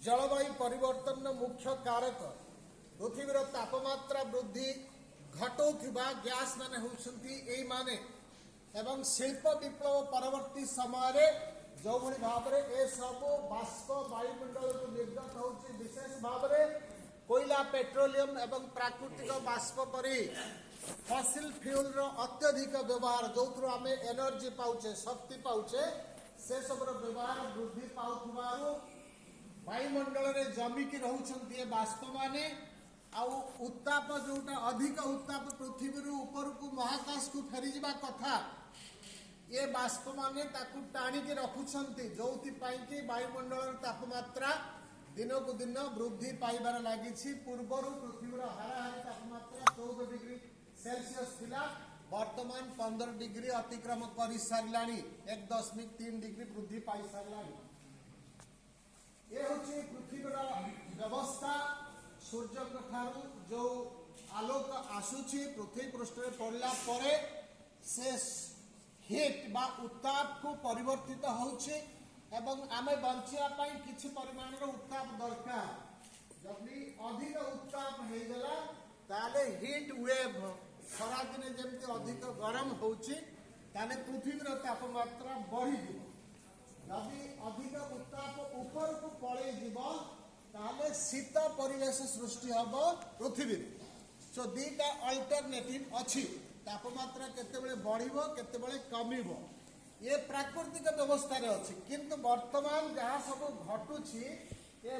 जलवायु परिवर्तन मुख्य कारक पृथ्वीर तापमात्रा वृद्धि घटाउथिबा गैस माने होउछंती एई माने एवं शिल्प विप्लव परवर्ती समय जो भाव में ए सब बाष्प वायुमंडल को निर्गत होउछि विशेष भाव में कोयला पेट्रोलियम एवं प्राकृतिक बाष्प परी फसिल फ्यूल रो अत्यधिक व्यवहार जो आम एनर्जी पाउचे शक्ति पाउचे से सब व्यवहार वृद्धि पाउथुबारु वायुमंडल रे जमिकी रहउछंती बाष्प माने आउ उत्ताप जोटा अधिक उत्ताप पृथ्वी ऊपर को महाकाश को फेरी जावा कथा ये बाष्प माने ताकू टाणिकी रखुछंती जोथि पई कि वायुमंडल तापमात्रा दिन को दिन वृद्धि पाइबार लागिछि पूर्वरु पृथ्वीर हाराहारी तापमात्रा 14 डिग्री सेल्सियस थिला वर्तमान 15 डिग्री अतिक्रम कर साराणी 1.3 डिग्री वृद्धि पाई साराणी ये होछि पृथ्वीर व्यवस्था सूर्य ठारू जो आलोक आसुछि पृथ्वी पृष्ठ रे पड़ला परे से हिट बा उत्ताप को परिवर्तित होछि एवं आमे बंचिया पई किछि परिमाण रो उत्ताप दरकार जदि अधिक उत्ताप हे गला ताले हीट वेव खरा दिन जेमति अधिक गरम होछि ताले पृथ्वीर तापमात्रा बढ़ी जिवो जदि अधिक उत्ताप ऊपर को पळे जिवो ताले शीत परिवेश सृष्टि हबो पृथ्वी सो दीटा अल्टरनेटिव अछि तापमात्रा केतेबेले बढ़िबो केतेबेले कमिबो ये प्राकृतिक व्यवस्था रे अछि किंतु वर्तमान जहाँ सब घटुछि ये